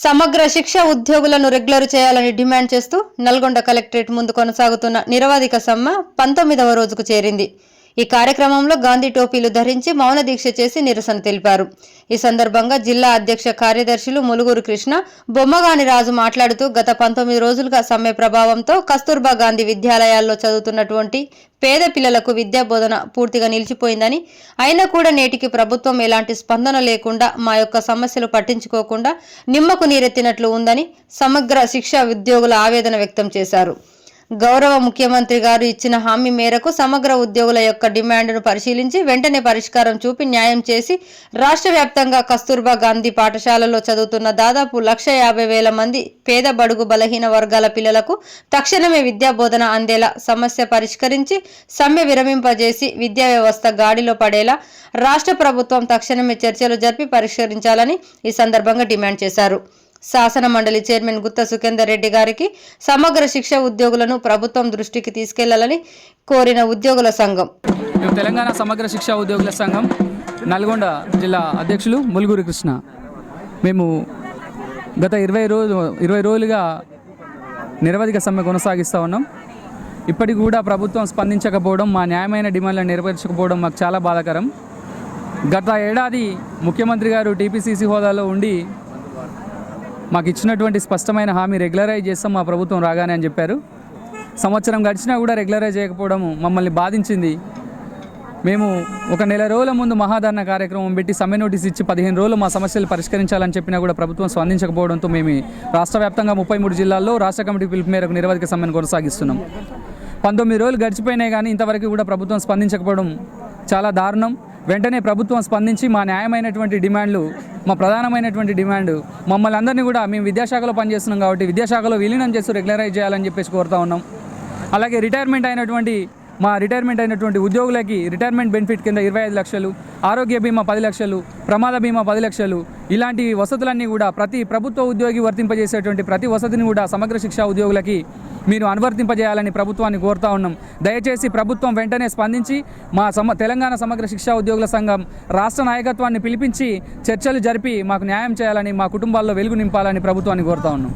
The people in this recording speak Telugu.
సమగ్ర శిక్ష ఉద్యోగులను రెగ్యులర్ చేయాలని డిమాండ్ చేస్తూ నల్గొండ కలెక్టరేట్ ముందు కొనసాగుతున్న నిరవధిక సమ్మె 19వ రోజుకు చేరింది. ఈ కార్యక్రమంలో గాంధీ టోపీలు ధరించి మౌన దీక్ష చేసి నిరసన తెలిపారు. ఈ సందర్భంగా జిల్లా అధ్యక్ష కార్యదర్శులు ములుగురు కృష్ణ, బొమ్మగాని రాజు మాట్లాడుతూ గత 19 రోజులుగా సమ్మె ప్రభావంతో కస్తూర్బా గాంధీ విద్యాలయాల్లో చదువుతున్నటువంటి పేద పిల్లలకు విద్యా బోధన పూర్తిగా నిలిచిపోయిందని, అయినా కూడా నేటికి ప్రభుత్వం ఎలాంటి స్పందన లేకుండా మా యొక్క సమస్యలు పట్టించుకోకుండా నిమ్మకు నీరెత్తినట్లు ఉందని సమగ్ర శిక్ష ఉద్యోగుల ఆవేదన వ్యక్తం చేశారు. గౌరవ ముఖ్యమంత్రి గారు ఇచ్చిన హామీ మేరకు సమగ్ర ఉద్యోగుల యొక్క డిమాండ్ను పరిశీలించి వెంటనే పరిష్కారం చూపి న్యాయం చేసి రాష్ట్ర వ్యాప్తంగా కస్తూర్బా గాంధీ పాఠశాలలో చదువుతున్న దాదాపు 1,50,000 మంది పేద బడుగు బలహీన వర్గాల పిల్లలకు తక్షణమే విద్యా బోధన అందేలా సమస్య పరిష్కరించి సమ్మె విరమింపజేసి విద్యా వ్యవస్థ గాడిలో పడేలా రాష్ట్ర ప్రభుత్వం తక్షణమే చర్చలు జరిపి పరిష్కరించాలని ఈ సందర్భంగా డిమాండ్ చేశారు. శాసన మండలి చైర్మన్ గుత్తా సుఖేందర్ రెడ్డి గారికి సమగ్ర శిక్ష ఉద్యోగులను ప్రభుత్వం దృష్టికి తీసుకెళ్లాలని కోరిన ఉద్యోగుల సంఘం. తెలంగాణ సమగ్ర శిక్ష ఉద్యోగుల సంఘం నల్గొండ జిల్లా అధ్యక్షులు ములుగురు కృష్ణ. మేము గత 20 రోజులుగా నిరవధిక సమ్మె కొనసాగిస్తూ ఉన్నాం. ఇప్పటికి కూడా ప్రభుత్వం స్పందించకపోవడం, మా న్యాయమైన డిమాండ్లను నెరవేర్చకపోవడం మాకు చాలా బాధాకరం. గత ఏడాది ముఖ్యమంత్రి గారు టీపీసీసీ హోదాలో ఉండి మాకు ఇచ్చినటువంటి స్పష్టమైన హామీ రెగ్యులరైజ్ చేస్తాం మా ప్రభుత్వం రాగానే అని చెప్పారు. సంవత్సరం గడిచినా కూడా రెగ్యులరైజ్ చేయకపోవడం మమ్మల్ని బాధించింది. మేము ఒక నెల రోజుల ముందు మహాధరణ కార్యక్రమం పెట్టి సమ్మె నోటీస్ ఇచ్చి 15 రోజులు మా సమస్యలు పరిష్కరించాలని చెప్పినా కూడా ప్రభుత్వం స్పందించకపోవడంతో మేము రాష్ట్ర వ్యాప్తంగా 33 జిల్లాల్లో రాష్ట్ర కమిటీ పిలుపు మేరకు నిరవధిక సమ్మెను కొనసాగిస్తున్నాం. 19 రోజులు గడిచిపోయినాయి కానీ ఇంతవరకు కూడా ప్రభుత్వం స్పందించకపోవడం చాలా దారుణం. వెంటనే ప్రభుత్వం స్పందించి మా న్యాయమైనటువంటి డిమాండ్లు, మా ప్రధానమైనటువంటి డిమాండ్ మమ్మల్ని అందరినీ కూడా మేము విద్యాశాఖలో పనిచేస్తున్నాం కాబట్టి విద్యాశాఖలో విలీనం చేస్తూ రెగ్యులరైజ్ చేయాలని చెప్పేసి కోరుతా ఉన్నాం. అలాగే రిటైర్మెంట్ అయినటువంటి ఉద్యోగులకి రిటైర్మెంట్ బెనిఫిట్ కింద 25 లక్షలు, ఆరోగ్య బీమా 10 లక్షలు, ప్రమాద బీమా 10 లక్షలు, ఇలాంటి వసతులన్నీ కూడా ప్రతి ప్రభుత్వ ఉద్యోగి వర్తింపజేసేటువంటి ప్రతి వసతిని కూడా సమగ్ర శిక్షా ఉద్యోగులకి మీరు అనువర్తింపజేయాలని ప్రభుత్వాన్ని కోరుతా ఉన్నాం. దయచేసి ప్రభుత్వం వెంటనే స్పందించి మా తెలంగాణ సమగ్ర శిక్షా ఉద్యోగుల సంఘం రాష్ట్ర నాయకత్వాన్ని పిలిపించి చర్చలు జరిపి మాకు న్యాయం చేయాలని, మా కుటుంబాల్లో వెలుగు నింపాలని ప్రభుత్వాన్ని కోరుతా ఉన్నాం.